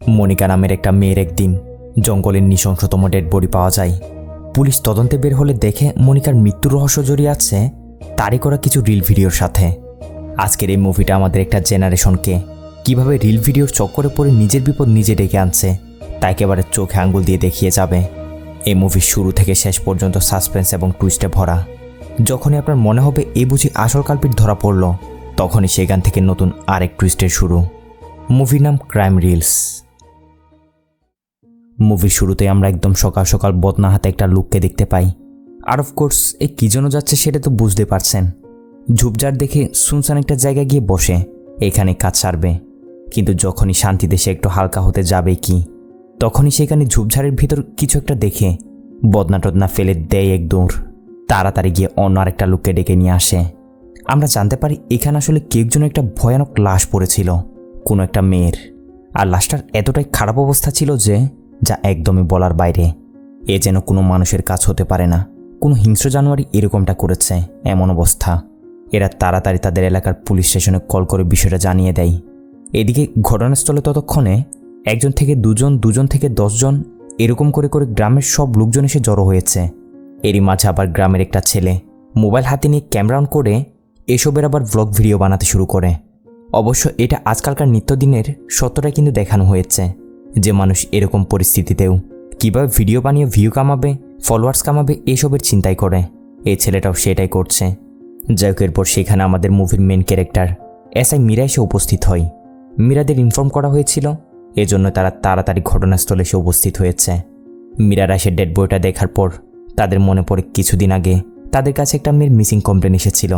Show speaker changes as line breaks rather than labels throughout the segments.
মনিকা নামের একটা মেয়ের একদিন জঙ্গলের নৃশংসতম ডেড বডি পাওয়া যায়। পুলিশ তদন্তে বের হলে দেখে মনিকার মৃত্যুর রহস্য জড়িয়ে আছে তারই করা কিছু রিল ভিডিওর সাথে। আজকের এই মুভিটা আমাদের একটা জেনারেশনকে কিভাবে রিল ভিডিওর চক্করে পড়ে নিজের বিপদ নিজে ডেকে আনছে তা একেবারে চোখে আঙ্গুল দিয়ে দেখিয়ে যাবে। এই মুভির শুরু থেকে শেষ পর্যন্ত সাসপেন্স এবং টুইস্টে ভরা। যখনই আপনার মনে হবে এই বুঝি আসল কালপিট ধরা পড়ল, তখনই সেখান থেকে নতুন আরেক টুইস্টের শুরু। মুভির নাম ক্রাইম রিলস। মুভির শুরুতে আমরা একদম সকাল সকাল বদনা হাতে একটা লোককে দেখতে পাই। আর অফকোর্স এই কী জন্য যাচ্ছে সেটা তো বুঝতে পারছেন। ঝুপঝাড় দেখে শুনশান একটা জায়গায় গিয়ে বসে এখানে কাজ সারবে, কিন্তু যখনই শান্তিতে সে একটু হালকা হতে যাবে কি তখনই সেখানে ঝুপঝাড়ের ভিতর কিছু একটা দেখে বদনা টদনা ফেলে দেয় এক দৌড়। তাড়াতাড়ি গিয়ে অন্য আরেকটা লোককে ডেকে নিয়ে আসে। আমরা জানতে পারি এখানে আসলে কেউ একজন একটা ভয়ানক লাশ পড়েছিল, কোনো একটা মেয়ের। আর লাশটার এতটাই খারাপ অবস্থা ছিল যে যা একদমই বলার বাইরে। এ যেন কোনো মানুষের কাজ হতে পারে না, কোনো হিংস্র জানোয়ারই এরকমটা করেছে এমন অবস্থা। এরা তাড়াতাড়ি তাদের এলাকার পুলিশ স্টেশনে কল করে বিষয়টা জানিয়ে দেয়। এদিকে ঘটনাস্থলে ততক্ষণে একজন থেকে দুজন, দুজন থেকে 10 জন এরকম করে করে গ্রামের সব লোকজন এসে জড়ো হয়েছে। এরই মাঝে আবার গ্রামের একটা ছেলে মোবাইল হাতে নিয়ে ক্যামেরা অন করে এসবের আবার ব্লগ ভিডিও বানাতে শুরু করে। অবশ্য এটা আজকালকার নিত্যদিনের সত্যটা কিন্তু দেখানো হয়েছে যে মানুষ এরকম পরিস্থিতিতেও কীভাবে ভিডিও বানিয়ে ভিউ কামাবে, ফলোয়ার্স কামাবে এসবের চিন্তাই করে। এই ছেলেটাও সেটাই করছে। যাই হোক, এরপর সেখানে আমাদের মুভির মেন ক্যারেক্টার এসআই মীরা এসে উপস্থিত হয়। মীরাদের ইনফর্ম করা হয়েছিল, এজন্য তারা তাড়াতাড়ি ঘটনাস্থলে এসে উপস্থিত হয়েছে। মীরারা এসে ডেড বডিটা দেখার পর তাদের মনে পড়ে কিছুদিন আগে তাদের কাছে একটা মেয়ের মিসিং কমপ্লেন এসেছিল।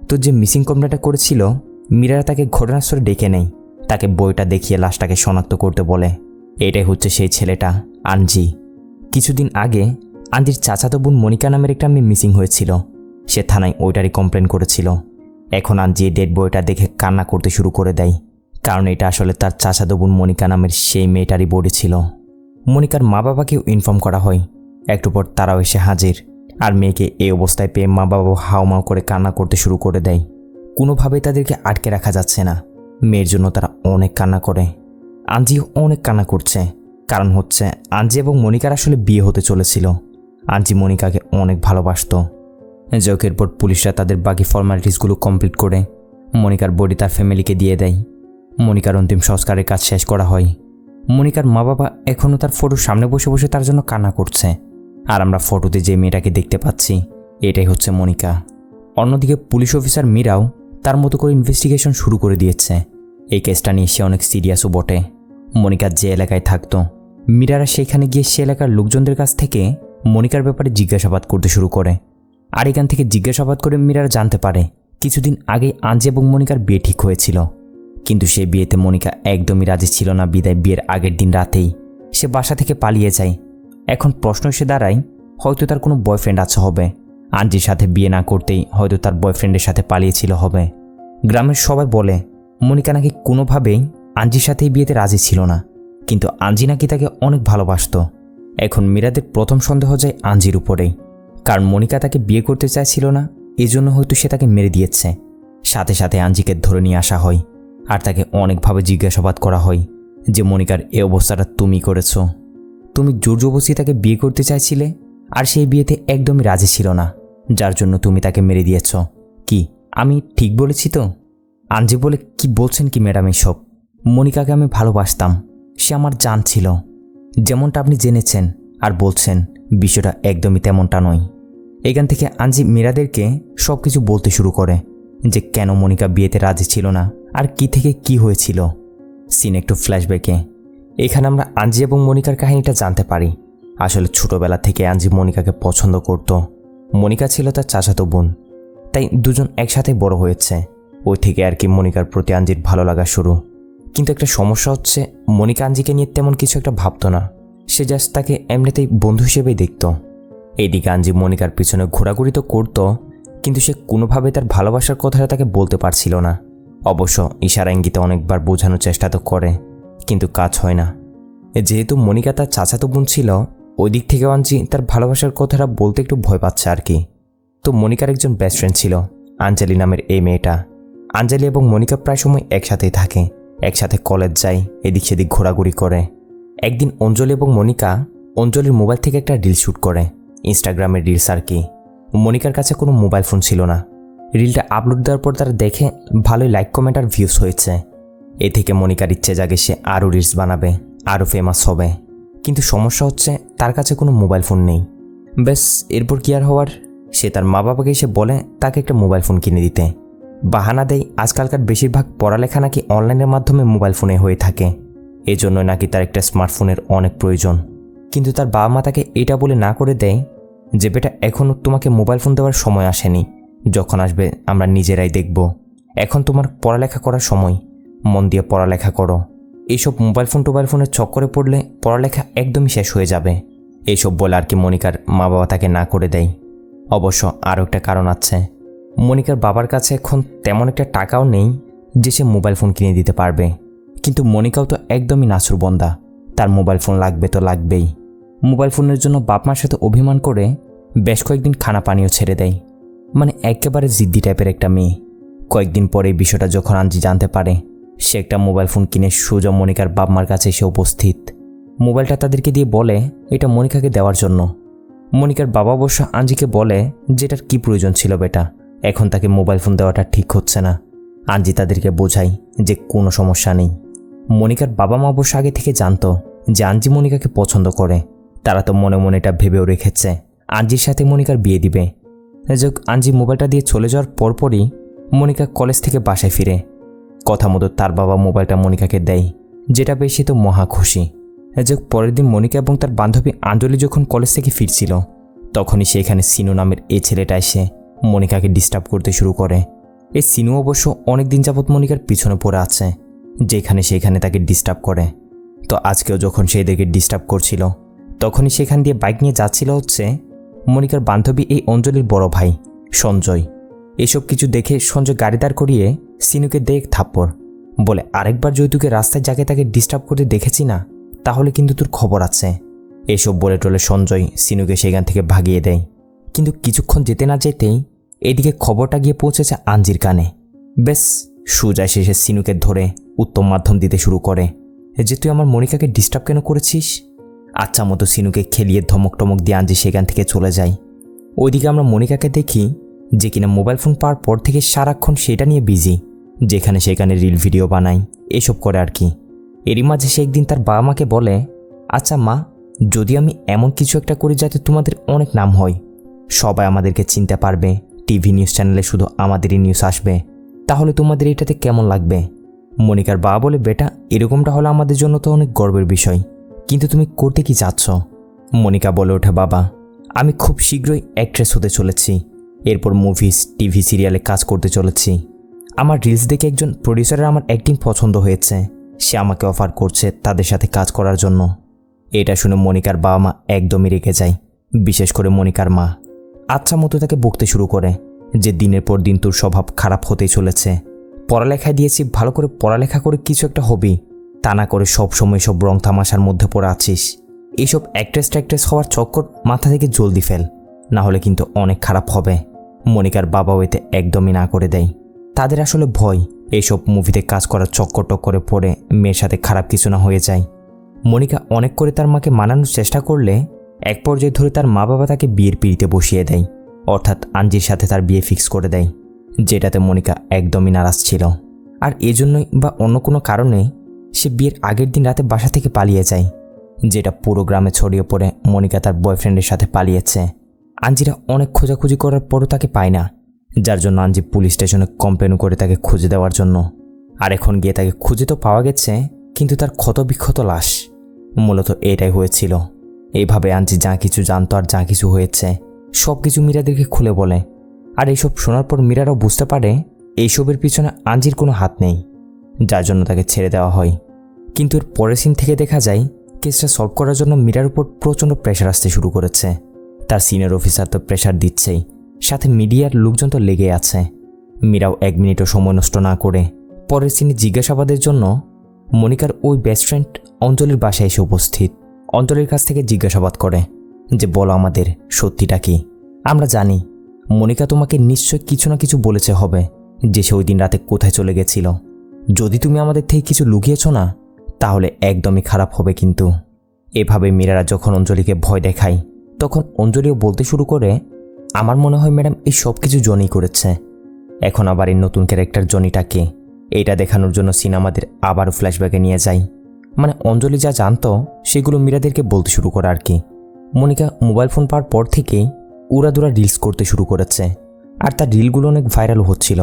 তো যে মিসিং কমপ্লেনটা করেছিল মীরারা তাকে ঘটনাস্থলে ডেকে নেয়, তাকে বইটা দেখিয়ে লাশটাকে শনাক্ত করতে বলে। এটাই হচ্ছে সেই ছেলেটা আঞ্জি। কিছুদিন আগে আঞ্জির চাচাতো বোন মনিকা নামের একটা মেয়ে মিসিং হয়েছিল। সে থানায় ওইটারই কমপ্লেন করেছিল। এখন আঞ্জি ডেড বইটা দেখে কান্না করতে শুরু করে দেয়, কারণ এটা আসলে তার চাচাতো বোন মনিকা নামের সেই মেয়েটারই বডি ছিল। মনিকার মা বাবাকেও ইনফর্ম করা হয়। একটু পর তারাও এসে হাজির। আর মেয়েকে এই অবস্থায় পেয়ে মা বাবা হাউমাউ করে কান্না করতে শুরু করে দেয়। কোনোভাবেই তাদেরকে আটকে রাখা যাচ্ছে না। মেয়ের জন্য তারা অনেক কান্না করে। আঞ্জিও অনেক কান্না করছে, কারণ হচ্ছে আঞ্জি এবং মনিকার আসলে বিয়ে হতে চলেছিল। আঞ্জি মনিকাকে অনেক ভালোবাসত। যোগের পর পুলিশরা তাদের বাকি ফর্মালিটিসগুলো কমপ্লিট করে মনিকার বডি তার ফ্যামিলিকে দিয়ে দেয়। মনিকার অন্তিম সংস্কারের কাজ শেষ করা হয়। মনিকার মা বাবা এখনও তার ফটোর সামনে বসে বসে তার জন্য কান্না করছে। আর আমরা ফটোতে যে মেয়েটাকে দেখতে পাচ্ছি এটাই হচ্ছে মনিকা। অন্যদিকে পুলিশ অফিসার মীরাও তার মতো করে ইনভেস্টিগেশন শুরু করে দিয়েছে। এই কেসটা নিয়ে সে অনেক সিরিয়াসও বটে। মনিকা যে এলাকায় থাকতো মীরারা সেখানে গিয়ে সে এলাকার লোকজনদের কাছ থেকে মনিকার ব্যাপারে জিজ্ঞাসাবাদ করতে শুরু করে। আর এখান থেকে জিজ্ঞাসাবাদ করে মীরারা জানতে পারে কিছুদিন আগে আঞ্জি এবং মনিকার বিয়ে ঠিক হয়েছিল, কিন্তু সেই বিয়েতে মনিকা একদমই রাজি ছিল না। বিদায় বিয়ের আগের দিন রাতেই সে বাসা থেকে পালিয়ে যায়। এখন প্রশ্ন এসে দাঁড়ায়, হয়তো তার কোনো বয়ফ্রেন্ড আছে হবে। আঞ্জির সাথে বিয়ে না করতেই হয়তো তার বয়ফ্রেন্ডের সাথে পালিয়েছিল হবে। গ্রামের সবাই বলে মনিকা নাকি কোনোভাবেই আঞ্জির সাথে এই বিয়েতে রাজি ছিল না, কিন্তু আঞ্জি নাকি তাকে অনেক ভালোবাসত। এখন মীরাদের প্রথম সন্দেহ যায় আঞ্জির উপরেই, কারণ মনিকা তাকে বিয়ে করতে চাইছিল না, এজন্য হয়তো সে তাকে মেরে দিয়েছে। সাথে সাথে আঞ্জিকে ধরে নিয়ে আসা হয় আর তাকে অনেকভাবে জিজ্ঞাসাবাদ করা হয় যে মনিকার এই অবস্থাটা তুমি করেছ। তুমি জোর জবরদস্তি তাকে বিয়ে করতে চাইছিলে আর সেই বিয়েতে একদমই রাজি ছিল না, যার জন্য তুমি তাকে মেরে দিয়েছ। কি আমি ঠিক বলেছি তো? আঞ্জি বলে, কি বলছেন কি ম্যাডাম এসব? মনিকাকে আমি ভালোবাসতাম, সে আমার জান ছিল। যেমনটা আপনি জেনেছেন আর বলছেন বিষয়টা একদমই তেমনটা নয়। এখান থেকে আঞ্জি মীরাদেরকে সব কিছু বলতে শুরু করে যে কেন মনিকা বিয়েতে রাজি ছিল না আর কি থেকে কি হয়েছিল। সিন একটু ফ্ল্যাশব্যাকে। এখানে আমরা আঞ্জি এবং মনিকার কাহিনীটা জানতে পারি। আসলে ছোটবেলা থেকে আঞ্জি মনিকাকে পছন্দ করত। মনিকা ছিল তার চাচাতো বোন, তাই দুজন একসাথে বড় হয়েছে। ওই থেকে আর কি মনিকার প্রতি আঞ্জির ভালো লাগা শুরু। কিন্তু একটা সমস্যা হচ্ছে মনিকা আঞ্জিকে নিয়ে তেমন কিছু একটা ভাবতো না, সে জাস্ট তাকে এমনিতেই বন্ধু হিসেবেই দেখত। এইদিকে আঞ্জি মনিকার পিছনে ঘোরাঘুরি তো করত, কিন্তু সে কোনোভাবে তার ভালোবাসার কথাটা তাকে বলতে পারছিল না। অবশ্য ইশারা ইঙ্গিতে অনেকবার বোঝানোর চেষ্টা তো করে, কিন্তু কাজ হয় না। যেহেতু মনিকা তার চাচাতো বোন ছিল, ওই দিক থেকে আঞ্জি তার ভালোবাসার কথাটা বলতে একটু ভয় পাচ্ছে আর কি। তো মনিকার একজন বেস্ট ফ্রেন্ড ছিল আঞ্জলি নামের এই মেয়েটা। আঞ্জলি এবং মনিকা প্রায় সময় একসাথেই থাকে, একসাথে কলেজ যায়, এদিক সেদিক ঘোরাঘুরি করে। একদিন অঞ্জলি এবং মনিকা অঞ্জলির মোবাইল থেকে একটা রিল শ্যুট করে, ইনস্টাগ্রামের রিলস আর কি। মনিকার কাছে কোনো মোবাইল ফোন ছিল না। রিলটা আপলোড দেওয়ার পর তারা দেখে ভালোই লাইক কমেন্ট আর ভিউজ হয়েছে। এ থেকে মনিকার ইচ্ছে জাগে সে আরও রিলস বানাবে, আরও ফেমাস হবে। কিন্তু সমস্যা হচ্ছে তার কাছে কোনো মোবাইল ফোন নেই। ব্যাস এরপর কি আর হওয়ার, সে তার মা বাবাকে এসে বলে তাকে একটা মোবাইল ফোন কিনে দিতে। বাহানা দেয় আজকালকার বেশিরভাগ পড়ালেখা নাকি অনলাইনের মাধ্যমে মোবাইল ফোনে হয়ে থাকে, এজন্যই নাকি তার একটা স্মার্টফোনের অনেক প্রয়োজন। কিন্তু তার বাবা মা তাকে এটা বলে না করে দেয় যে বেটা এখনও তোমাকে মোবাইল ফোন দেওয়ার সময় আসেনি, যখন আসবে আমরা নিজেরাই দেখব। এখন তোমার পড়ালেখা করার সময়, মন দিয়ে পড়ালেখা করো। এইসব মোবাইল ফোনের চক্করে পড়লে পড়ালেখা একদমই শেষ হয়ে যাবে। এইসব বলে আর কি মনিকার মা বাবা তাকে না করে দেয়। অবশ্য আরও একটা কারণ আছে, মনিকার বাবার কাছে এখন তেমন একটা টাকাও নেই যে সে মোবাইল ফোন কিনে দিতে পারবে। কিন্তু মনিকাও তো একদমই নাছুরবন্দা, তার মোবাইল ফোন লাগবে তো লাগবেই। মোবাইল ফোনের জন্য বাপ মার সাথে অভিমান করে বেশ কয়েকদিন খানা পানিও ছেড়ে দেয়। মানে একেবারে জিদ্দি টাইপের একটা মেয়ে। কয়েকদিন পরে এই বিষয়টা যখন আঞ্জি জানতে পারে, সে একটা মোবাইল ফোন কিনে সোজা মনিকার বাপ মার কাছে এসে উপস্থিত। মোবাইলটা তাদেরকে দিয়ে বলে এটা মনিকাকে দেওয়ার জন্য। মনিকার বাবা অবশ্য আঞ্জিকে বলে যে এটার কী প্রয়োজন ছিল বেটা, এখন তাকে মোবাইল ফোন দেওয়াটা ঠিক হচ্ছে না। আঞ্জি তাদেরকে বোঝায় যে কোনো সমস্যা নেই। মনিকার বাবা মা অবশ্য আগে থেকে জানতো যে আঞ্জি মনিকাকে পছন্দ করে। তারা তো মনে মনে এটা ভেবেও রেখেছে আঞ্জির সাথে মনিকার বিয়ে দিবে। যাক, আঞ্জি মোবাইলটা দিয়ে চলে যাওয়ার পরপরই মনিকা কলেজ থেকে বাসায় ফিরে। কথা মতো তার বাবা মোবাইলটা মনিকাকে দেয়, যেটা পেয়ে সে তো মহা খুশি। যাক, পরের দিন মনিকা এবং তার বান্ধবী আঞ্জলি যখন কলেজ থেকে ফিরছিল, তখনই সেখানে সিনু নামের এই ছেলেটা এসে মনিকাকে ডিস্টার্ব করতে শুরু করে। এই সিনু অবশ্য অনেক দিন যাবৎ মনিকার পিছনে পড়ে আছে, যেখানে সেখানে তাকে ডিস্টার্ব করে। তো আজকেও যখন সে এদেরকে ডিস্টার্ব করছিল, তখনই সেখান দিয়ে বাইক নিয়ে যাচ্ছিল হচ্ছে মনিকার বান্ধবী এই অঞ্জলির বড় ভাই সঞ্জয়। এসব কিছু দেখে সঞ্জয় গাড়ি দাঁড় করিয়ে সিনুকে দেখ থাপ্পড়, বলে আরেকবার যদি তোকে রাস্তায় যাকে তাকে ডিস্টার্ব করতে দেখেছি না, তাহলে কিন্তু তোর খবর আছে। এসব বলে টলে সঞ্জয় সিনুকে সেখান থেকে ভাগিয়ে দেয়। কিন্তু কিছুক্ষণ যেতে না যেতেই এদিকে খবরটা গিয়ে পৌঁছেছে আঞ্জির কানে। বেশ সোজা শেষে সিনুকে ধরে উত্তম মাধ্যম দিতে শুরু করে যে তুই আমার মনিকাকে ডিস্টার্ব কেন করেছিস। আচ্ছা মতো সিনুকে খেলিয়ে ধমক টমক দিয়ে আঞ্জি সেখান থেকে চলে যায়। ওইদিকে আমরা মনিকাকে দেখি যে কিনা মোবাইল ফোন পাওয়ার পর থেকে সারাক্ষণ সেটা নিয়ে বিজি, যেখানে সেখানে রিল ভিডিও বানায়, এসব করে আর কি। এরই মাঝে সে একদিন তার বাবা মাকে বলে, আচ্ছা মা, যদি আমি এমন কিছু একটা করি যাতে তোমাদের অনেক নাম হয়, সবাই আমাদেরকে চিনতে পারবে, টিভি নিউজ চ্যানেলে শুধু আমাদেরই নিউজ আসবে, তাহলে তোমাদের এটাতে কেমন লাগবে? মনিকার বাবা বলে, বেটা এরকমটা হলে আমাদের জন্য তো অনেক গর্বের বিষয়, কিন্তু তুমি করতে কি চাচ্ছ? মনিকা বলে ওঠে, বাবা আমি খুব শীঘ্রই অ্যাক্ট্রেস হতে চলেছি, এরপর মুভিজ টিভি সিরিয়ালে কাজ করতে চলেছি। আমার রিলস দেখে একজন প্রডিউসারের আমার অ্যাক্টিং পছন্দ হয়েছে, সে আমাকে অফার করছে তাদের সাথে কাজ করার জন্য। এটা শুনে মনিকার বাবা মা একদমই রেগে যায়, বিশেষ করে মনিকার মা। আচ্ছা মতো তাকে বকতে শুরু করে যে দিনের পর দিন তোর স্বভাব খারাপ হতেই চলেছে। পড়ালেখায় দিয়েছি, ভালো করে পড়ালেখা করে কিছু একটা হবি, তা না করে সবসময় সব রং তামাশার মধ্যে পড়ে আছিস। এইসব অ্যাক্ট্রেস হওয়ার চক্কর মাথা থেকে জলদি ফেল, না হলে কিন্তু অনেক খারাপ হবে। মনিকার বাবাও এতে একদমই না করে দেয়। তাদের আসলে ভয় এইসব মুভিতে কাজ করার চক্কর টক্করে পড়ে মেয়ের সাথে খারাপ কিছু না হয়ে যায়। মনিকা অনেক করে তার মাকে মানানোর চেষ্টা করলে এক পর্যায়ে ধরে তার মা বাবা তাকে বিয়ের পিড়িতে বসিয়ে দেয়, অর্থাৎ আঞ্জির সাথে তার বিয়ে ফিক্স করে দেয়, যেটাতে মনিকা একদমই নারাজ ছিল। আর এজন্যই বা অন্য কোনো কারণে সে বিয়ের আগের দিন রাতে বাসা থেকে পালিয়ে যায়, যেটা পুরো গ্রামে ছড়িয়ে পড়ে মনিকা তার বয়ফ্রেন্ডের সাথে পালিয়েছে। আঞ্জিরা অনেক খোঁজাখুঁজি করার পরও তাকে পায় না, যার জন্য আঞ্জি পুলিশ স্টেশনে কমপ্লেন করে তাকে খুঁজে দেওয়ার জন্য। আর এখন গিয়ে তাকে খুঁজে তো পাওয়া গেছে, কিন্তু তার ক্ষতবিক্ষত লাশ। মূলত এটাই হয়েছিল। এইভাবে আঞ্জি যা কিছু জানতো আর যা কিছু হয়েছে সব কিছু মীরাদেরকে খুলে বলে। আর এইসব শোনার পর মীরারাও বুঝতে পারে এইসবের পিছনে আঞ্জির কোনো হাত নেই, যার জন্য তাকে ছেড়ে দেওয়া হয়। কিন্তু এর পরের সিন থেকে দেখা যায় কেসটা সলভ করার জন্য মীরার উপর প্রচণ্ড প্রেশার আসতে শুরু করেছে। তার সিনিয়র অফিসার তো প্রেশার দিচ্ছেই, সাথে মিডিয়ার লোকজন তো লেগে আছে। মীরাও এক মিনিটও সময় নষ্ট না করে পরের সিনে জিজ্ঞাসাবাদের জন্য মনিকার ওই বেস্ট ফ্রেন্ড অঞ্জলির বাসায় এসে উপস্থিত। অঞ্জলির কাছ থেকে জিজ্ঞাসাবাদ করে যে বলো আমাদের সত্যিটা কি। আমরা জানি মনিকা তোমাকে নিশ্চয় কিছু না কিছু বলেছে হবে যে সে ওই দিন রাতে কোথায় চলে গেছিল। যদি তুমি আমাদের থেকে কিছু লুকিয়েছ না তাহলে একদমই খারাপ হবে কিন্তু। এভাবে মীরারা যখন অঞ্জলিকে ভয় দেখায় তখন অঞ্জলিও বলতে শুরু করে, আমার মনে হয় ম্যাডাম এই সব কিছু জনি করেছে। এখন আবার এই নতুন ক্যারেক্টার জনিটাকে এইটা দেখানোর জন্য সিনেমাদের আবারও ফ্ল্যাশব্যাকে নিয়ে যায়। মানে অঞ্জলি যা জানতো সেগুলো মীরাদেরকে বলতে শুরু করে আর কি। মনিকা মোবাইল ফোন পাওয়ার পর থেকেই উড়াদুরা রিলস করতে শুরু করেছে, আর তার রিলগুলো অনেক ভাইরাল হচ্ছিল।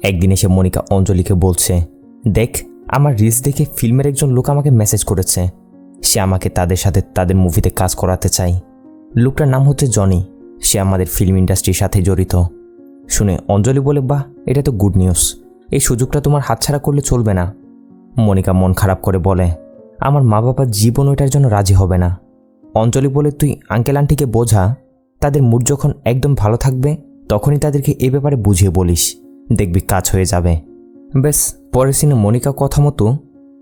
একদিন এসে মনিকা অঞ্জলিকে বলছে, দেখ আমার রিলস দেখে ফিল্মের একজন লোক আমাকে মেসেজ করেছে, সে আমাকে তাদের সাথে তাদের মুভিতে কাজ করাতে চায়। লোকটার নাম হচ্ছে জনি, সে আমাদের ফিল্ম ইন্ডাস্ট্রির সাথে জড়িত। শুনে অঞ্জলি বলে, বাহ, এটা তো গুড নিউজ, এই সুযোগটা তোমার হাতছাড়া করলে চলবে না। মনিকা মন খারাপ করে বলে, আমার মা বাবা জীবন ওইটার জন্য রাজি হবে না। অঞ্জলি বলে, তুই আঙ্কেল আন্টিকে বোঝা, তাদের মুড যখন একদম ভালো থাকবে তখনই তাদেরকে এ ব্যাপারে বুঝিয়ে বলিস, দেখবি কাজ হয়ে যাবে। বেশ, পরের সিনে মনিকা কথা মতো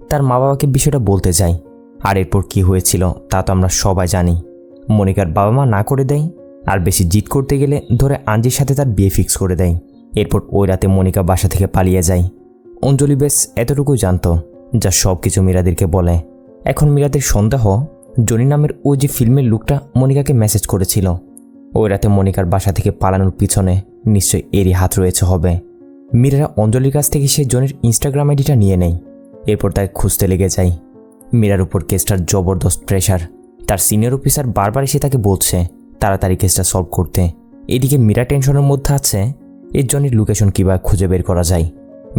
তার মা বাবাকে বিষয়টা বলতে যায়। আর এরপর কি হয়েছিল তা তো আমরা সবাই জানি। মনিকার বাবা মা না করে দেয়, আর বেশি জিদ করতে গেলে ধরে আঞ্জির সাথে তার বিয়ে ফিক্স করে দেয়। এরপর ওই রাতে মনিকা বাসা থেকে পালিয়ে যায়। অঞ্জলি বেশ এতটুকুই জানতো, যা সব কিছু মীরাদেরকে বলে। এখন মীরাদের সন্দেহ জনি নামের ওই যে ফিল্মের লোকটা মনিকাকে মেসেজ করেছিল, ওই রাতে মনিকার বাসা থেকে পালানোর পিছনে নিশ্চয়ই এরই হাত রয়েছে হবে। মীরারা অঞ্জলির কাছ থেকে সে জনির ইনস্টাগ্রাম আইডিটা নিয়ে নেয়। এরপর তাকে খুঁজতে লেগে যায়। মীরার উপর কেসটার জবরদস্ত প্রেশার, তার সিনিয়র অফিসার বারবার এসে তাকে বলছে তাড়াতাড়ি কেসটা সলভ করতে। এদিকে মীরা টেনশনের মধ্যে আছে এই জনির লোকেশন কীভাবে খুঁজে বের করা যায়।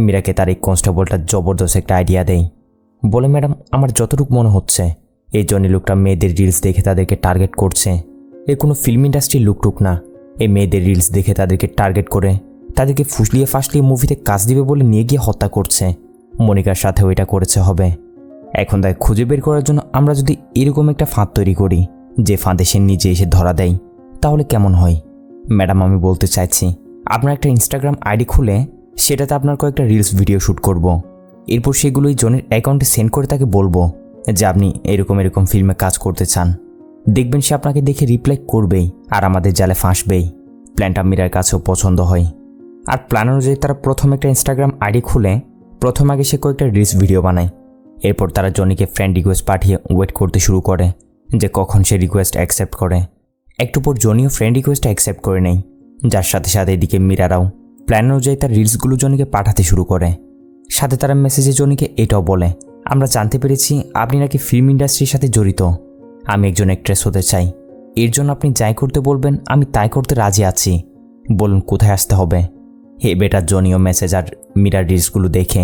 মীরাকে তার এই কনস্টেবলটা জবরদস্ত একটা আইডিয়া দেয়, বলে, ম্যাডাম আমার যতটুকু মনে হচ্ছে এই জনি লোকটা মেয়েদের রিলস দেখে তাদেরকে টার্গেট করছে। এর কোনো ফিল্ম ইন্ডাস্ট্রির লোকটুক না, এই মেয়েদের রিলস দেখে তাদেরকে টার্গেট করে তাদেরকে ফুসলিয়ে ফাসলিয়ে মুভিতে কাজ দিবে বলে নিয়ে গিয়ে হত্যা করছে। মনিকার সাথেও এটা করেছে হবে। এখন তাকে খুঁজে বের করার জন্য আমরা যদি এরকম একটা ফাঁদ তৈরি করি যে ফাঁদে সে নিজে এসে ধরা দেয়, তাহলে কেমন হয়? ম্যাডাম আমি বলতে চাইছি, আপনার একটা ইনস্টাগ্রাম আইডি খুলে সেটাতে আপনার কয়েকটা রিলস ভিডিও শ্যুট করব। এরপর সেগুলোই জনের অ্যাকাউন্টে সেন্ড করে তাকে বলবো যে আপনি এরকম ফিল্মে কাজ করতে চান। দেখবেন সে আপনাকে দেখে রিপ্লাই করবেই আর আমাদের জালে ফাঁসবেই। প্ল্যানটা মীরার কাছেও পছন্দ হয়। আর প্ল্যান অনুযায়ী তারা প্রথম একটা ইনস্টাগ্রাম আইডি খুলে প্রথম আগে সে কয়েকটা রিলস ভিডিও বানায়। এরপর তারা জনিকে ফ্রেন্ড রিকোয়েস্ট পাঠিয়ে ওয়েট করতে শুরু করে যে কখন সে রিকোয়েস্ট অ্যাকসেপ্ট করে। একটু পর জনিও ফ্রেন্ড রিকোয়েস্ট অ্যাকসেপ্ট করে নেয়, যার সাথে সাথে এদিকে মীরারাও প্ল্যান অনুযায়ী তার রিলসগুলো জনিকে পাঠাতে শুরু করে। সাথে তারা মেসেজে জনিকে এটাও বলে, আমরা জানতে পেরেছি আপনি নাকি ফিল্ম ইন্ডাস্ট্রির সাথে জড়িত। আমি একজন অ্যাক্ট্রেস হতে চাই, এর জন্য আপনি যাই করতে বলবেন আমি তাই করতে রাজি আছি, বলুন কোথায় আসতে হবে। হে বেটার জনিও মেসেজ আর মীরার রিলসগুলো দেখে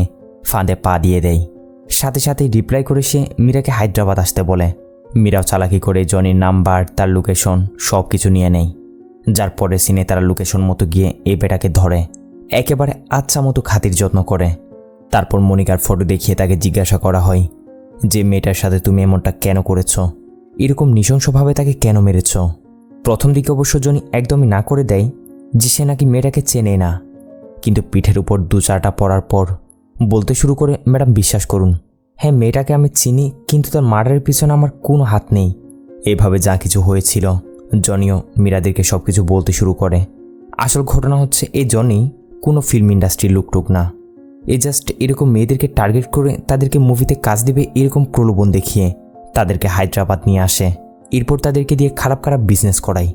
ফাঁদে পা দিয়ে দেয়। সাথে সাথেই রিপ্লাই করে সে মীরাকে হায়দ্রাবাদ আসতে বলে। মীরাও চালাকি করে জনির নাম্বার, তার লোকেশন সব কিছু নিয়ে নেয়। যার পরে সিনে তারা লোকেশন মতো গিয়ে এই বেটাকে ধরে, একেবারে আচ্ছা মতো খাতির যত্ন করে। তারপর মনিকার ফটো দেখিয়ে তাকে জিজ্ঞাসা করা হয় যে মেয়েটার সাথে তুমি এমনটা কেন করেছ, এরকম নৃশংসভাবে তাকে কেন মেরেছ। প্রথম দিকে অবশ্য জনি একদমই না করে দেয় যে সে নাকি মেয়েটাকে চেনে না, কিন্তু পিঠের উপর দু চারটা পড়ার পর বলতে শুরু করে, ম্যাডাম বিশ্বাস করুন, হ্যাঁ মেয়েটাকে আমি চিনি, কিন্তু তার মার্ডারের পিছনে আমার কোনো হাত নেই। এভাবে যা কিছু হয়েছিল জনিও মীরাদেরকে সব কিছু বলতে শুরু করে। আসল ঘটনা হচ্ছে এই জনি কোনো ফিল্ম ইন্ডাস্ট্রির লোকটুক না, এ জাস্ট এরকম মেয়েদেরকে টার্গেট করে তাদেরকে মুভিতে কাজ দেবে এরকম প্রলোভন দেখিয়ে তাদেরকে হায়দ্রাবাদ নিয়ে আসে। এরপর তাদেরকে দিয়ে খারাপ খারাপ বিজনেস করায়।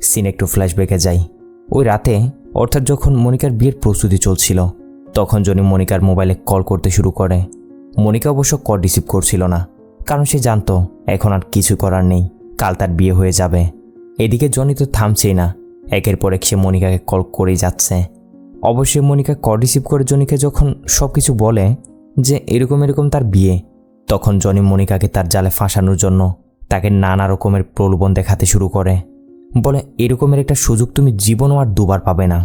সিন একটু ফ্ল্যাশব্যাকে যায়। ওই রাতে, অর্থাৎ যখন মনিকার বিয়ের প্রস্তুতি চলছিল, তখন জনি মনিকার মোবাইলে কল করতে শুরু করে। মনিকা অবশ্য কল রিসিভ করছিল না, কারণ সে জানতো এখন আর কিছু করার নেই, কাল তার বিয়ে হয়ে যাবে। এদিকে জনি তো থামছেই না, একের পর এক সে মনিকাকে কল করেই যাচ্ছে। অবশ্যই মনিকা কল রিসিভ করে জনিকে যখন সব কিছু বলে যে এরকম তার বিয়ে, তখন জনি মনিকাকে তার জালে ফাঁসানোর জন্য তাকে নানা রকমের প্রলোভন দেখাতে শুরু করে। বলে, এরকমের একটা সুযোগ তুমি জীবনও আর দুবার পাবে না।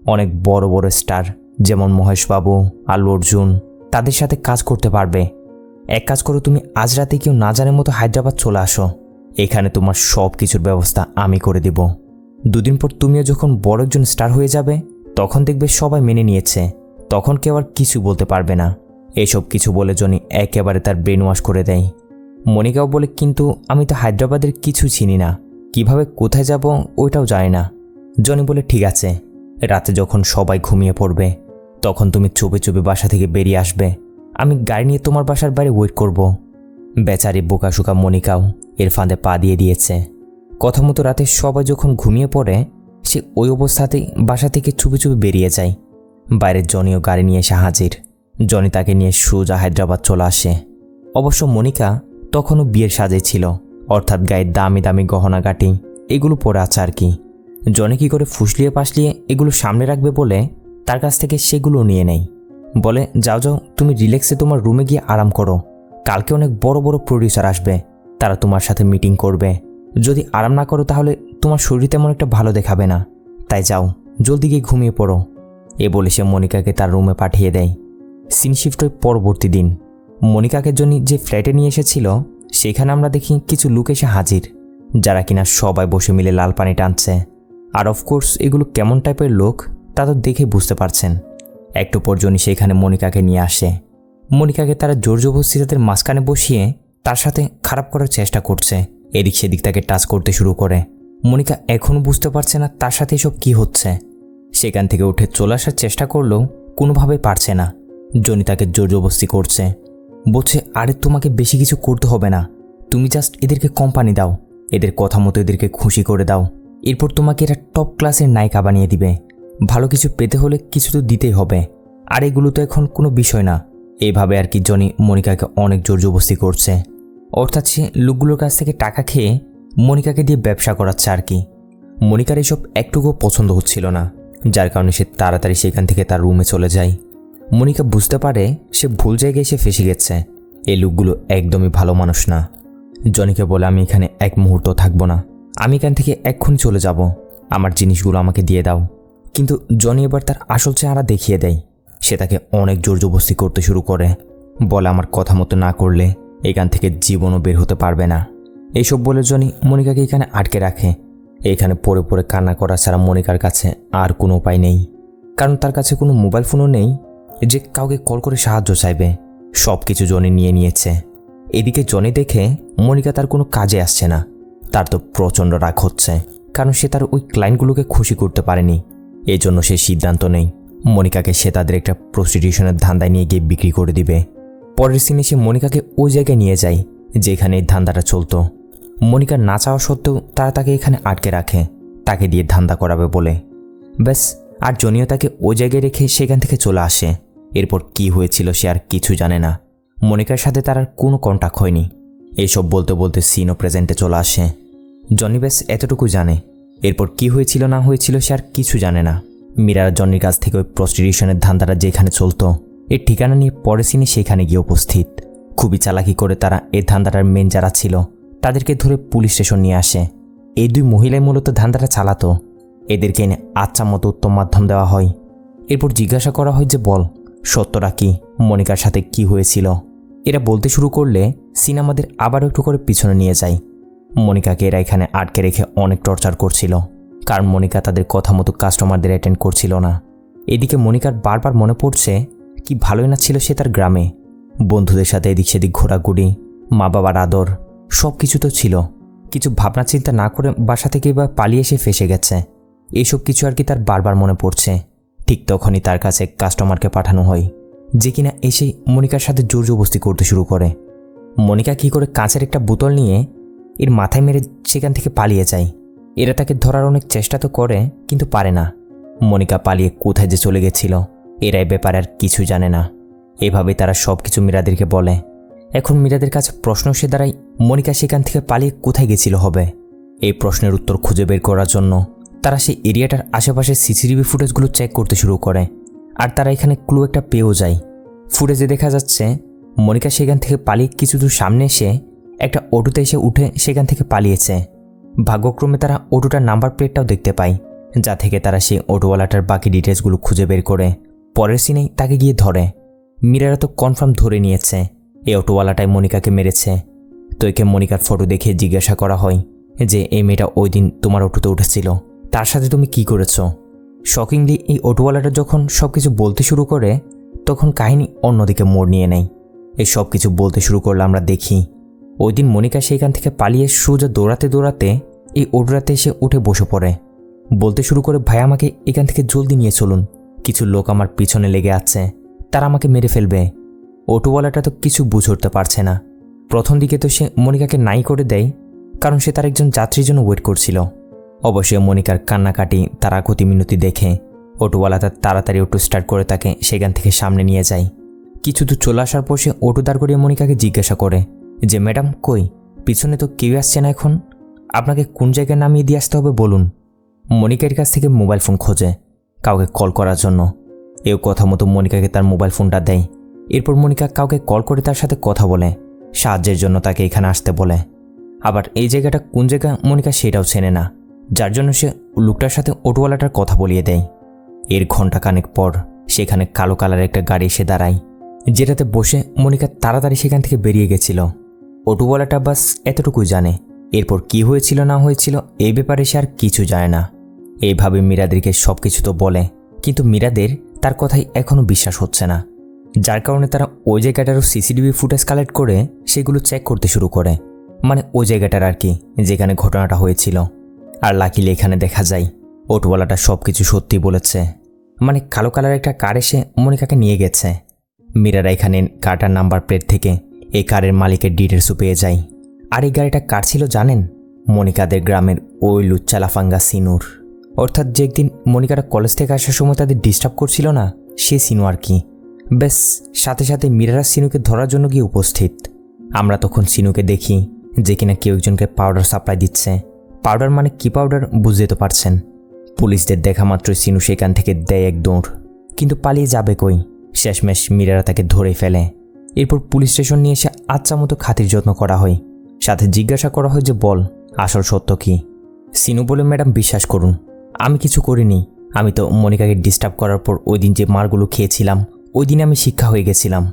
অনেক বড় বড় স্টার যেমন মহেশবাবু, আল্লু অর্জুন, তাদের সাথে কাজ করতে পারবে। এক কাজ করো, তুমি আজ রাতে কেউ না জানার মতো হায়দ্রাবাদ চলে আসো, এখানে তোমার সব কিছুর ব্যবস্থা আমি করে দেব। দুদিন পর তুমিও যখন বড় একজন স্টার হয়ে যাবে, তখন দেখবে সবাই মেনে নিয়েছে, তখন কেউ আর কিছু বলতে পারবে না। এসব কিছু বলে জনি একেবারে তার ব্রেন ওয়াশ করে দেয়। মনিকাও বলে, কিন্তু আমি তো হায়দ্রাবাদের কিছু চিনি না, কিভাবে কোথায় যাব ওইটাও জানি না। জনি বলে, ঠিক আছে, রাতে যখন সবাই ঘুমিয়ে পড়বে তখন তুমি চুপে চুপে বাসা থেকে বেরিয়ে আসবে। আমি গাড়ি নিয়ে তোমার বাসার বাইরে ওয়েট করব। বেচারি বোকাশোকা মনিকাও এর ফাঁদে পা দিয়ে দিয়েছে। কথা মতো রাতে সবাই যখন ঘুমিয়ে পড়ে, সে ওই অবস্থাতেই বাসা থেকে চুপে চুপে বেরিয়ে যায়। বাইরের জনিও গাড়ি নিয়ে এসে হাজির। জনি তাকে নিয়ে সোজা হায়দ্রাবাদ চলে আসে। অবশ্য মনিকা তখনও বিয়ের সাজে ছিল, অর্থাৎ গায়ে দামি দামি গহনাগাটি এগুলো পরে আছে আর কি। জনি কি করে ফুসলিয়ে পাসলিয়ে এগুলো সামনে রাখবে বলে তার কাছ থেকে সেগুলো নিয়ে নেয়। বলে, যাও যাও, তুমি রিল্যাক্সে তোমার রুমে গিয়ে আরাম করো। কালকে অনেক বড় বড় প্রডিউসার আসবে, তারা তোমার সাথে মিটিং করবে। যদি আরাম না করো তাহলে তোমার শরীর তেমন একটা ভালো দেখাবে না। তাই যাও, জলদি গিয়ে ঘুমিয়ে পড়ো। এ বলে সে মনিকাকে তার রুমে পাঠিয়ে দেয়। সিন শিফট হয় পরবর্তী দিন। মনিকাকে জন্য যে ফ্ল্যাটে নিয়ে এসেছিল সেখানে আমরা দেখি কিছু লোক এসে হাজির, যারা কিনা সবাই বসে মিলে লাল পানি টানছে। আর অফকোর্স এগুলো কেমন টাইপের লোক তা তো দেখে বুঝতে পারছেন। একটু পর জনি সেখানে মনিকাকে নিয়ে আসে। মনিকাকে তারা জোর জবরদস্তি তাদের মাঝখানে বসিয়ে তার সাথে খারাপ করার চেষ্টা করছে। এদিক সেদিক তাকে টাচ করতে শুরু করে। মনিকা এখনও বুঝতে পারছে না তার সাথে এসব কী হচ্ছে। সেখান থেকে উঠে চলে আসার চেষ্টা করলেও কোনোভাবেই পারছে না। জনি তাকে জোর জবরদস্তি করছে, বলছে, আরে তোমাকে বেশি কিছু করতে হবে না, তুমি জাস্ট এদেরকে কোম্পানি দাও, এদের কথা মতো এদেরকে খুশি করে দাও, এরপর তোমাকে এরা টপ ক্লাসের নায়িকা বানিয়ে দিবে। ভালো কিছু পেতে হলে কিছু তো দিতেই হবে, আর এগুলো তো এখন কোনো বিষয় না। এইভাবে আর কি জনি মনিকাকে অনেক জোর জবরদস্তি করছে। অর্থাৎ সে লোকগুলোর কাছ থেকে টাকা খেয়ে মনিকাকে দিয়ে ব্যবসা করাচ্ছে আর কি। মনিকার এসব একটুকুও পছন্দ হচ্ছিল না, যার কারণে সে তাড়াতাড়ি সেখান থেকে তার রুমে চলে যায়। মনিকা বুঝতে পারে সে ভুল জায়গায় এসে ফেসে গেছে। এই লোকগুলো একদমই ভালো মানুষ না। জনিকে বলে, আমি এখানে এক মুহূর্ত থাকবো না, আমি এখান থেকে এক্ষুনি চলে যাব, আমার জিনিসগুলো আমাকে দিয়ে দাও। কিন্তু জনি এবার তার আসল চেহারা দেখিয়ে দেয়। সে তাকে অনেক জোর জবরদস্তি করতে শুরু করে, বলে, আমার কথা মতো না করলে এখান থেকে জীবনও বের হতে পারবে না। এইসব বলে জনি মনিকাকে এখানে আটকে রাখে। এখানে পড়ে পড়ে কান্না করা ছাড়া মনিকার কাছে আর কোনো উপায় নেই, কারণ তার কাছে কোনো মোবাইল ফোনও নেই যে কাউকে কল করে সাহায্য চাইবে। সব কিছু জনি নিয়ে নিয়েছে। এদিকে জনি দেখে মনিকা তার কোনো কাজে আসছে না। তার তো প্রচণ্ড রাগ হচ্ছে, কারণ সে তার ওই ক্লায়েন্টগুলোকে খুশি করতে পারেনি। এই জন্য সে সিদ্ধান্ত নেয় মনিকাকে সে তাদের একটা প্রস্টিটিউশনের ধান্দায় নিয়ে গিয়ে বিক্রি করে দিবে। পরের সিনে সে মনিকাকে ওই জায়গায় নিয়ে যায় যেখানে এই ধান্দাটা চলতো। মনিকা না চাওয়া সত্ত্বেও তারা তাকে এখানে আটকে রাখে, তাকে দিয়ে ধান্দা করাবে বলে। ব্যাস, আর জনিও তাকে ওই জায়গায় রেখে সেখান থেকে চলে আসে। এরপর কি হয়েছিল সে আর কিছু জানে না। মনিকার সাথে তার আর কোনো কন্টাক্ট হয়নি। এইসব বলতে বলতে সিনও প্রেজেন্টে চলে আসে। জনি ব্যাস এতটুকু জানে, এরপর কি হয়েছিল না হয়েছিল সে আর কিছু জানে না। মীরার জনির কাছ থেকে ওই প্রস্টিটিউশনের ধান্দাটা যেখানে চলতো এর ঠিকানা নিয়ে পরে সিনে সেখানে গিয়ে উপস্থিত। খুবই চালাকি করে তারা এই ধান্দাটার মেন যারা ছিল তাদেরকে ধরে পুলিশ স্টেশন নিয়ে আসে। এই দুই মহিলাই মূলত ধান্দাটা চালাতো। এদেরকে এনে আচ্ছা মতো উত্তম মাধ্যম দেওয়া হয়। এরপর জিজ্ঞাসা করা হয় যে, বল সত্যটা কি, মনিকার সাথে কি হয়েছিল। এরা বলতে শুরু করলে সিন আমাদের আবার একটু করে পিছনে নিয়ে যায়। মনিকাকে এরা এখানে আটকে রেখে অনেক টর্চার করছিল, কারণ মনিকা তাদের কথা মতো কাস্টমারদের অ্যাটেন্ড করছিল না। এদিকে মনিকার বারবার মনে পড়ছে কি ভালোই না ছিল সে তার গ্রামে, বন্ধুদের সাথে এদিক সেদিক ঘোরাঘুরি, মা বাবার আদর, সব কিছু তো ছিল। কিছু ভাবনা চিন্তা না করে বাসা থেকে এবার পালিয়ে এসে ফেসে গেছে। এইসব কিছু আর কি তার বারবার মনে পড়ছে। ঠিক তখনই তার কাছে কাস্টমারকে পাঠানো হয়, যে কিনা এসে মনিকার সাথে জোর জবরদস্তি করতে শুরু করে। মনিকা কী করে কাঁচের একটা বোতল নিয়ে এর মাথায় মেরে সেখান থেকে পালিয়ে যায়। এরা তাকে ধরার অনেক চেষ্টা তো করে, কিন্তু পারে না। মনিকা পালিয়ে কোথায় যে চলে গেছিল এরা এ ব্যাপারে আর কিছু জানে না। এভাবেই তারা সব কিছু মীরাদেরকে বলে। এখন মীরাদের কাছে প্রশ্ন এসে দাঁড়ায়, মনিকা সেখান থেকে পালিয়ে কোথায় গেছিল হবে। এই প্রশ্নের উত্তর খুঁজে বের করার জন্য তারা সেই এরিয়াটার আশেপাশে সিসিটিভি ফুটেজগুলো চেক করতে শুরু করে। আর তারা এখানে ক্লু একটা পেয়েও যায়। ফুটেজে দেখা যাচ্ছে মনিকা সেখান থেকে পালিয়ে কিছু দূর সামনে এসে একটা অটোতে এসে উঠে সেখান থেকে পালিয়েছে। ভাগ্যক্রমে তারা অটোটার নাম্বার প্লেটটাও দেখতে পায়, যা থেকে তারা সেই অটোওয়ালাটার বাকি ডিটেলসগুলো খুঁজে বের করে পরের সিনেই তাকে গিয়ে ধরে। মীরারা তো কনফার্ম ধরে নিয়েছে এই অটোওয়ালাটাই মনিকাকে মেরেছে। তো একে মনিকার ফটো দেখে জিজ্ঞাসা করা হয় যে এই মেয়েটা ওই দিন তোমার অটোতে উঠেছিল, তার সাথে তুমি কি করেছো। শকিংলি এই অটোওয়ালাটা যখন সব কিছু বলতে শুরু করে তখন কাহিনী অন্যদিকে মোড় নিয়ে নেয়। এই সব কিছু বলতে শুরু করলে আমরা দেখি ওই দিন মনিকা সেইখান থেকে পালিয়ে সোজা দৌড়াতে দৌড়াতে এই অটোটাতে এসে উঠে বসে পড়ে। বলতে শুরু করে, ভাই আমাকে এখান থেকে জলদি নিয়ে চলুন, কিছু লোক আমার পিছনে লেগে আছে, তারা আমাকে মেরে ফেলবে। অটোওয়ালাটা তো কিছু বুঝে উঠতে পারছে না। প্রথম দিকে তো সে মনিকাকে নাই করে দেয়, কারণ সে তার একজন যাত্রীর জন্য ওয়েট করছিল। অবশ্যই মনিকার কান্নাকাটি, তার আকুতি মিনতি দেখে অটোওয়ালা তার তাড়াতাড়ি অটো স্টার্ট করে তাকে সেখান থেকে সামনে নিয়ে যায়। কিছু দূর চলে আসার পর সে অটো দাঁড় করিয়ে মনিকাকে জিজ্ঞাসা করে যে, ম্যাডাম কই? পিছনে তো কেউ আসছে না এখন, আপনাকে কোন জায়গায় নামিয়ে দিয়ে আসতে হবে বলুন। মনিকার কাছ থেকে মোবাইল ফোন খোঁজে কাউকে কল করার জন্য। এও কথা মতো মনিকাকে তার মোবাইল ফোনটা দেয়। এরপর মনিকা কাউকে কল করে তার সাথে কথা বলে, সাহায্যের জন্য তাকে এখানে আসতে বলে। আবার এই জায়গাটা কোন জায়গা মনিকা সেটাও চেনে না, যার জন্য সে লোকটার সাথে অটোওয়ালাটার কথা বলিয়ে দেয়। এর ঘন্টা খানেক পর সেখানে কালো কালার একটা গাড়ি এসে দাঁড়ায়, যেটাতে বসে মনিকা তাড়াতাড়ি সেখান থেকে বেরিয়ে গেছিল। অটোওয়ালাটা বাস এতটুকুই জানে, এরপর কি হয়েছিল না হয়েছিল এই ব্যাপারে সে আর কিছু জানে না। এইভাবে মীরাদেরকে সব কিছু তো বলে, কিন্তু মীরাদের তার কথাই এখনও বিশ্বাস হচ্ছে না, যার কারণে তারা ওই জায়গাটারও সিসিটিভি ফুটেজ কালেক্ট করে সেগুলো চেক করতে শুরু করে। মানে ওই জায়গাটার আর কি, যেখানে ঘটনাটা হয়েছিল। আর লাকিলি এখানে দেখা যায় অটোওয়ালাটা সব কিছু সত্যি বলেছে। মানে কালো কালার একটা কার এসে মনিকাকে নিয়ে গেছে। মীরারা এখানে কারটার নাম্বার প্লেট থেকে এই কারের মালিকের ডিটেলসও পেয়ে যায়। আর এই গাড়িটা কার ছিল জানেন? মনিকাদের গ্রামের ওই লুচ্চা লাফাঙ্গা সিনুর, অর্থাৎ যে একদিন মনিকারা কলেজ থেকে আসার সময় তাদের ডিস্টার্ব করছিল না, সে সিনু আর কি। বেশ, সাথে সাথে মীরারা সিনুকে ধরার জন্য গিয়ে উপস্থিত। আমরা তখন সিনুকে দেখি যে কিনা কেউ একজনকে পাউডার সাপ্লাই দিচ্ছে। পাউডার মানে কি পাউডার বুঝতে তো পারছেন। পুলিশদের দেখা মাত্রই সিনু সেখান থেকে দেয় এক দৌড়, কিন্তু পালিয়ে যাবে কই? শেষমেশ মীরারা তাকে ধরে ফেলে। এরপর পুলিশ স্টেশন নিয়ে এসে আচ্ছা মতো খাতির যত্ন করা হয়, সাথে জিজ্ঞাসা করা হয় যে বল আসল সত্য কি। সিনু বলে, ম্যাডাম বিশ্বাস করুন, আমি কিছু করিনি। আমি তো মনিকাকে ডিস্টার্ব করার পর ওই দিন যে মারগুলো খেয়েছিলাম, ওই দিনে আমি শিক্ষা হয়ে গেছিলাম।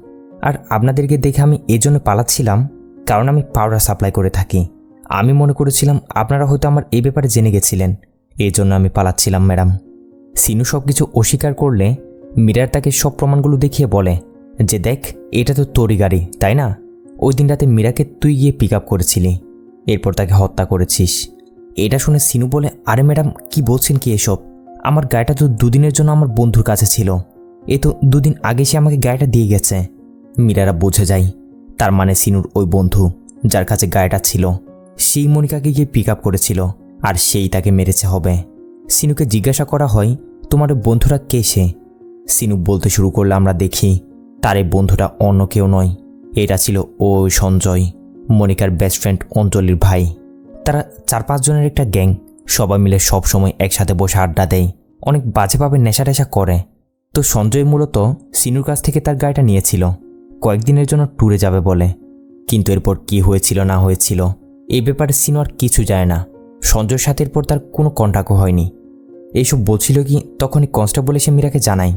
আর আপনাদেরকে দেখে আমি এই জন্য পালাচ্ছিলাম, কারণ আমি পাউডার সাপ্লাই করে থাকি। আমি মনে করেছিলাম আপনারা হয়তো আমার এই ব্যাপারে জেনে গেছিলেন, এই জন্য আমি পালাচ্ছিলাম ম্যাডাম। সিনু সব কিছু অস্বীকার করলে মীরার তাকে সব প্রমাণগুলো দেখিয়ে বলে যে দেখ, এটা তো তোরই গাড়ি তাই না? ওই দিন রাতে মীরাকে তুই গিয়ে পিক আপ করেছিলি, এরপর তাকে হত্যা করেছিস। এটা শুনে সিনু বলে, আরে ম্যাডাম কি বলছেন কি এসব? আমার গাড়িটা তো দুদিনের জন্য আমার বন্ধুর কাছে ছিল, এ তো দুদিন আগে সে আমাকে গাড়িটা দিয়ে গেছে। মীরারা বুঝে যায়, তার মানে সিনুর ওই বন্ধু যার কাছে গাড়িটা ছিল সেই মনিকাকে গিয়ে পিক আপ করেছিল, আর সেই তাকে মেরেছে হবে। সিনুকে জিজ্ঞাসা করা হয়, তোমার বন্ধুরা কে সে? সিনু বলতে শুরু করলে আমরা দেখি তার এই বন্ধুটা অন্য কেউ নয়, এটা ছিল ওই সঞ্জয়, মনিকার বেস্ট ফ্রেন্ড অঞ্জলির ভাই। তারা 4-5 জনের একটা গ্যাং, সবাই মিলে সব সময় একসাথে বসে আড্ডা দেয়, অনেক বাজেভাবে নেশা টেশা করে। তো সঞ্জয় মূলত সিনুর কাছ থেকে তার গাড়িটা নিয়েছিল কয়েকদিনের জন্য ট্যুরে যাবে বলে, কিন্তু এরপর কি হয়েছিল না হয়েছিল এই ব্যাপারে সিনু আর কিছু যায় না। সঞ্জয়ের সাথে এরপর তার কোনো কন্ট্যাক্টও হয়নি। এইসব বলছিল কি তখনই কনস্টেবল এসে মীরাকে জানায়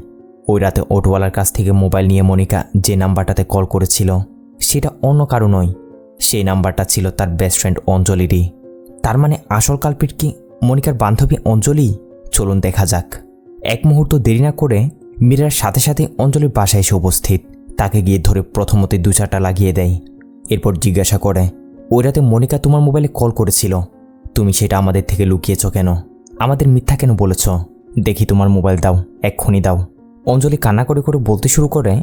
ওই রাতে অটোওয়ালার কাছ থেকে মোবাইল নিয়ে মনিকা যে নাম্বারটাতে কল করেছিল সেটা অন্য কারো নয়, সেই নাম্বারটা ছিল তার বেস্ট ফ্রেন্ড অঞ্জলিরই। তার মানে আসল কালপিট কি মনিকার বান্ধবী অঞ্জলি? চলুন দেখা যাক। এক মুহূর্ত দেরি না করে মীরার সাথে সাথে অঞ্জলির বাসায় এসে উপস্থিত, তাকে গিয়ে ধরে প্রথমতে 2-4টা লাগিয়ে দেয়। এরপর জিজ্ঞাসা করে, ওই রাতে মনিকা তোমার মোবাইলে কল করেছিল, তুমি সেটা আমাদের থেকে লুকিয়েছ কেন? আমাদের মিথ্যা কেন বলেছ? দেখি তোমার মোবাইল দাও, এক্ষুনি দাও। অঞ্জলি কান্না করে করে বলতে শুরু করে,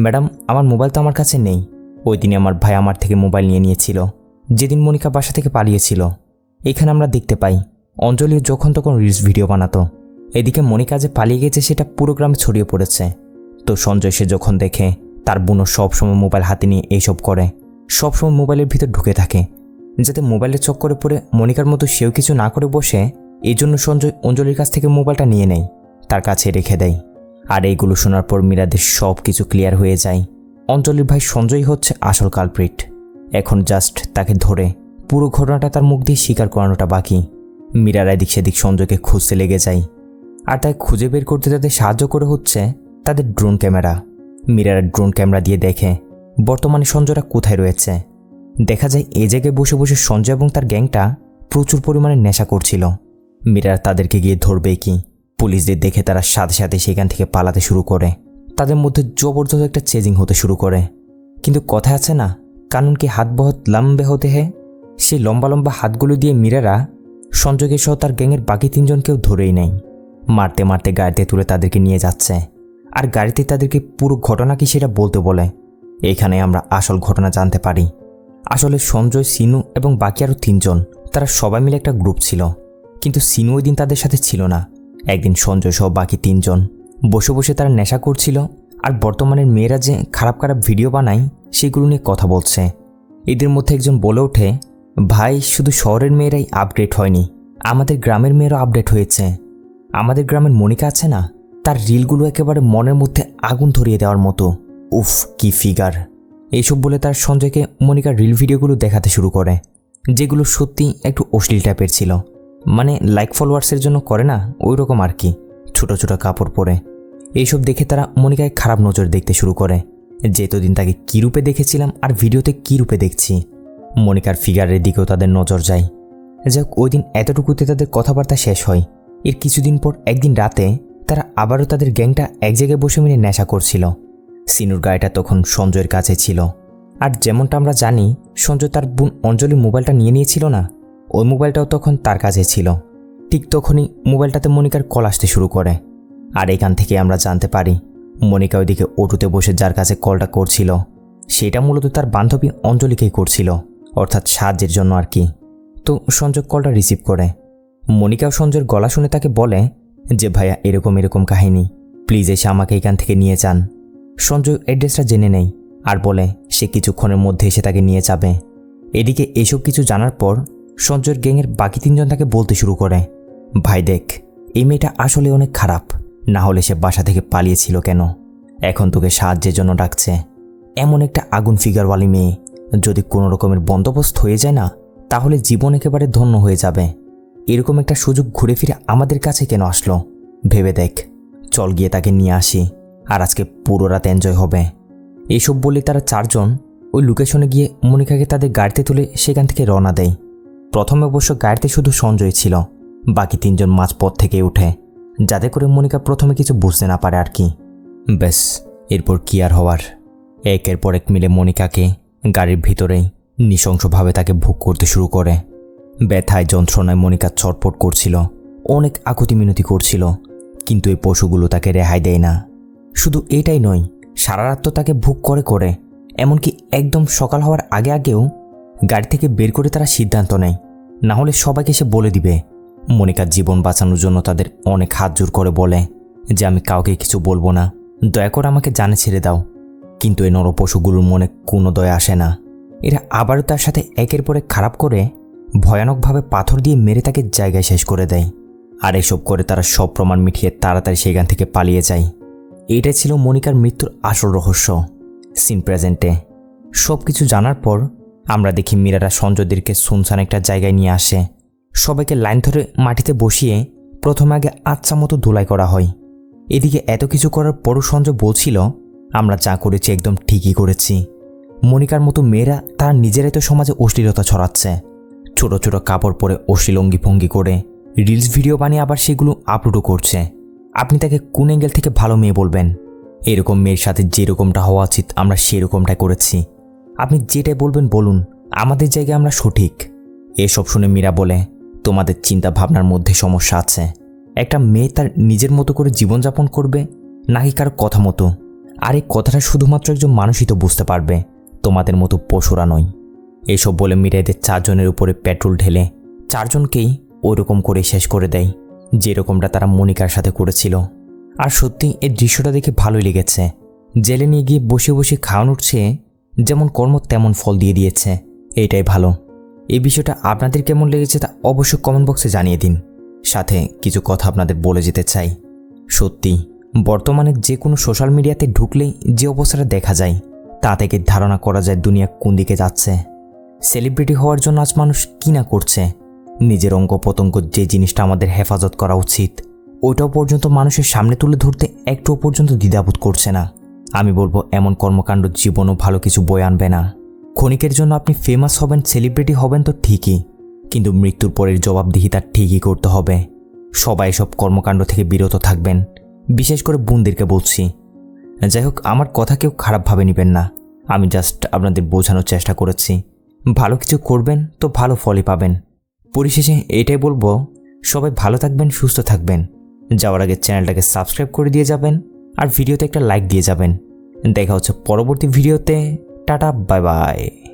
ম্যাডাম আমার মোবাইল তো আমার কাছে নেই, ওই দিনে আমার ভাই আমার থেকে মোবাইল নিয়ে নিয়েছিল যেদিন মনিকা বাসা থেকে পালিয়েছিল। এখানে আমরা দেখতে পাই অঞ্জলি যখন তখন রিলস ভিডিও বানাতো, এদিকে মনিকা যে পালিয়ে গেছে সেটা পুরো গ্রামে ছড়িয়ে পড়েছে। তো সঞ্জয় সে যখন দেখে তার বোনও সবসময় মোবাইল হাতে নিয়ে এইসব করে, সবসময় মোবাইলের ভিতর ঢুকে থাকে, যাতে মোবাইলের চক্করে পড়ে মনিকার মতো সেও কিছু না করে বসে, এই জন্য সঞ্জয় অঞ্জলির কাছ থেকে মোবাইলটা নিয়ে নেয়, তার কাছে রেখে দেয়। আর এইগুলো শোনার পর মীরাদের সব কিছু ক্লিয়ার হয়ে যায়, অঞ্জলির ভাই সঞ্জয় হচ্ছে আসল কালপ্রিট। এখন জাস্ট তাকে ধরে পুরো ঘটনাটা তার মুখ দিয়ে স্বীকার করানোটা বাকি। মীরারা এদিক সেদিক সঞ্জয়কে খুঁজতে লেগে যায়, আর তাই খুঁজে বের করতে তাদের সাহায্য করে হচ্ছে তাদের ড্রোন ক্যামেরা। মীরারা ড্রোন ক্যামেরা দিয়ে দেখে বর্তমানে সঞ্জয়রা কোথায় রয়েছে। দেখা যায় এই জায়গায় বসে বসে সঞ্জয় এবং তার গ্যাংটা প্রচুর পরিমাণে নেশা করছিল। মীরারা তাদেরকে গিয়ে ধরবে কি, পুলিশদের দেখে তারা সাথে সাথে সেখান থেকে পালাতে শুরু করে। তাদের মধ্যে জবরদস্ত একটা চেজিং হতে শুরু করে। কিন্তু কথা আছে না, কানুন কি হাত বহুত লম্বে হতে হে? সেই লম্বা লম্বা হাতগুলো দিয়ে মীরারা সঞ্জয়কে সহ তার গ্যাংয়ের বাকি 3 জনকেও ধরেই নেয়। মারতে মারতে গাড়িতে তুলে তাদেরকে নিয়ে যাচ্ছে। আর গাড়িতে তাদেরকে পুরো ঘটনা কি সেটা বলতে বলে। এখানে আমরা আসল ঘটনা জানতে পারি। আসলে সঞ্জয়, সিনু এবং বাকি আরও 3 জন, তারা সবাই মিলে একটা গ্রুপ ছিল। কিন্তু সিনু ওই দিন তাদের সাথে ছিল না। একদিন সঞ্জয় সহ বাকি 3 জন বসে বসে তারা নেশা করছিল আর বর্তমানের মেয়েরা যে খারাপ খারাপ ভিডিও বানায় সেগুলো নিয়ে কথা বলছে। এদের মধ্যে একজন বলে ওঠে, ভাই শুধু শহরের মেয়েরাই আপডেট হয়নি, আমাদের গ্রামের মেয়েরাও আপডেট হয়েছে। আমাদের গ্রামের মনিকা আছে না, তার রিলগুলো একেবারে মনের মধ্যে আগুন ধরিয়ে দেওয়ার মতো। উফ কি ফিগার। এইসব বলে তার সঞ্জয়কে মনিকার রিল ভিডিওগুলো দেখাতে শুরু করে, যেগুলো সত্যি একটু অশ্লীল টাইপের ছিল। মানে লাইক ফলোয়ার্সের জন্য করে না, ওই রকম আর কি, ছোট ছোট কাপড় পরে। এইসব দেখে তারা মনিকায় খারাপ নজর দেখতে শুরু করে, যে এতদিন তাকে কী রূপে দেখেছিলাম আর ভিডিওতে কী রূপে দেখছি। মনিকার ফিগারের দিকেও তাদের নজর যায়। যাক, ওই দিন এতটুকুতে তাদের কথাবার্তা শেষ হয়। এর কিছুদিন পর একদিন রাতে তারা আবারও তাদের গ্যাংটা এক জায়গায় বসে মিলে নেশা করছিল। সিনুর গাড়িটা তখন সঞ্জয়ের কাছে ছিল। আর যেমনটা আমরা জানি, সঞ্জয় তার বোন অঞ্জলির মোবাইলটা নিয়ে নিয়েছিল না, ওই মোবাইলটাও তখন তার কাছে ছিল। ঠিক তখনই মোবাইলটাতে মনিকার কল আসতে শুরু করে। আর এখান থেকে আমরা জানতে পারি মনিকা ওইদিকে অটোতে বসে যার কাছে কলটা করছিল সেটা মূলত তার বান্ধবী অঞ্জলিকেই করছিল, অর্থাৎ সাহায্যের জন্য আর কি। তো সঞ্জয় কলটা রিসিভ করে। মনিকাও সঞ্জয়ের গলা শুনে তাকে বলে যে, ভাইয়া এরকম এরকম কাহিনী, প্লিজ এসে আমাকে এখান থেকে নিয়ে যান। সঞ্জয় অ্যাড্রেসটা জেনে নেয় আর বলে সে কিছুক্ষণের মধ্যে এসে তাকে নিয়ে যাবে। এদিকে এসব কিছু জানার পর সঞ্জয়ের গ্যাংয়ের বাকি 3 জন তাকে বলতে শুরু করে, ভাই দেখ, এই মেয়েটা আসলে অনেক খারাপ, না হলে সে বাসা থেকে পালিয়েছিল কেন? এখন তোকে সাহায্যের জন্য ডাকছে। এমন একটা আগুন ফিগারওয়ালি মেয়ে যদি কোনো রকমের বন্দোবস্ত হয়ে যায় না, তাহলে জীবন একেবারে ধন্য হয়ে যাবে। এরকম একটা সুযোগ ঘুরে ফিরে আমাদের কাছে কেন আসলো ভেবে দেখ। চল গিয়ে তাকে নিয়ে আসি, আর আজকে পুরো রাত এনজয় হবে। এইসব বলে তারা 4 জন ওই লোকেশনে গিয়ে মনিকাকে তাদের গাড়িতে তুলে সেখান থেকে রওনা দেয়। প্রথমে অবশ্য গাড়িতে শুধু সঞ্জয় ছিল, বাকি 3 জন মাঝপথ থেকে উঠে, যাতে করে মনিকা প্রথমে কিছু বুঝতে না পারে আর কি। ব্যাস, এরপর কি আর হওয়ার। একের পর এক মিলে মনিকাকে গাড়ির ভিতরেই নৃশংসভাবে তাকে ভোগ করতে শুরু করে। ব্যথায় যন্ত্রণায় মনিকা ছটফট করছিল, অনেক আকুতি মিনতি করছিল, কিন্তু এই পশুগুলো তাকে রেহাই দেয় না। শুধু এটাই নয়, সারা রাত তো তাকে ভোগ করে করে, এমনকি একদম সকাল হওয়ার আগে আগেও গাড়ি থেকে বের করে তারা সিদ্ধান্ত নেয়, না হলে সবাইকে সে বলে দিবে। মনিকার জীবন বাঁচানোর জন্য তাদের অনেক হাত জোর করে বলে যে, আমি কাউকে কিছু বলবো না, দয়া করে আমাকে জানে ছেড়ে দাও। কিন্তু এই নরপশুগুলোর মনে কোনো দয়া আসে না। এরা আবারও তার সাথে একের পর এক খারাপ করে ভয়ানকভাবে পাথর দিয়ে মেরে তাকে জায়গায় শেষ করে দেয়। আর এসব করে তারা সব প্রমাণ মিটিয়ে তাড়াতাড়ি সেখান থেকে পালিয়ে যায়। এইটাই ছিল মনিকার মৃত্যুর আসল রহস্য। সিন প্রেজেন্টে সব কিছু জানার পর আমরা দেখি মীরারা সঞ্জয়দেরকে শুনশান একটা জায়গায় নিয়ে আসে। সবাইকে লাইন ধরে মাটিতে বসিয়ে প্রথমে আগে আচ্ছা মতো ধুলাই করা হয়। এদিকে এত কিছু করার পরও সঞ্জয় বলছিল, আমরা যা করেছি একদম ঠিকই করেছি। মনিকার মতো মেয়েরা তারা নিজেরাই তো সমাজে অশ্লীলতা ছড়াচ্ছে, ছোট ছোট কাপড় পরে অশ্লীল অঙ্গিভঙ্গি করে রিলস ভিডিও বানিয়ে আবার সেগুলো আপলোডও করছে। আপনি তাকে কোন অ্যাঙ্গেল থেকে ভালো মেয়ে বলবেন? এরকম মেয়ের সাথে যেরকমটা হওয়া উচিত আমরা সেরকমটাই করেছি। আপনি যেটাই বলবেন বলুন, আমাদের জায়গায় আমরা সঠিক। এসব শুনে মীরা বলে, তোমাদের চিন্তা ভাবনার মধ্যে সমস্যা আছে। একটা মেয়ে তার নিজের মতো করে জীবনযাপন করবে নাকি কারো কথা মতো? আর এই কথাটা শুধুমাত্র একজন মানুষই তো বুঝতে পারবে, তোমাদের মতো পশুরা নয়। এসব বলে মীরা এদের 4 জনের উপরে পেট্রোল ঢেলে 4 জনকেই ওইরকম করে শেষ করে দেয়, যেরকমটা তারা মনিকার সাথে করেছিল। আর সত্যি এই দৃশ্যটা দেখে ভালোই লেগেছে। জেলে নিয়ে গিয়ে বসে বসে খাওয়ানোর চেয়ে যেমন কর্ম তেমন ফল দিয়ে দিয়েছে, এইটাই ভালো। এই বিষয়টা আপনাদের কেমন লেগেছে তা অবশ্যই কমেন্ট বক্সে জানিয়ে দিন। সাথে কিছু কথা আপনাদের বলে যেতে চাই। সত্যি বর্তমানে যে কোনো সোশ্যাল মিডিয়াতে ঢুকলেই যে অবস্থাটা দেখা যায়, তা থেকে ধারণা করা যায় দুনিয়া কোন দিকে যাচ্ছে। সেলিব্রিটি হওয়ার জন্য আজ মানুষ কি না করছে। নিজের অঙ্গ প্রত্যঙ্গ যে জিনিসটা আমাদের হেফাজত করা উচিত, ওইটাও পর্যন্ত মানুষের সামনে তুলে ধরতে একটুও পর্যন্ত দ্বিধাবোধ করছে না। আমি বলবো এমন কর্মকাণ্ড জীবনও ভালো কিছু বয়ে আনবে না। ক্ষণিকের জন্য আপনি ফেমাস হবেন, সেলিব্রিটি হবেন তো ঠিকই, কিন্তু মৃত্যুর পরের জবাবদিহিতা ঠিকই করতে হবে। সবাই সব কর্মকাণ্ড থেকে বিরত থাকবেন, বিশেষ করে বোনদেরকে বলছি। যাই হোক, আমার কথা কেউ খারাপভাবে নেবেন না, আমি জাস্ট আপনাদের বোঝানোর চেষ্টা করেছি। ভালো কিছু করবেন তো ভালো ফলই পাবেন। পরিশেষে এটাই বলবো, সবাই ভালো থাকবেন, সুস্থ থাকবেন। যাওয়ার আগে চ্যানেলটাকে সাবস্ক্রাইব করে দিয়ে যাবেন আর ভিডিওতে একটা লাইক দিয়ে যাবেন। দেখা হচ্ছে পরবর্তী ভিডিওতে। Tata, bye bye.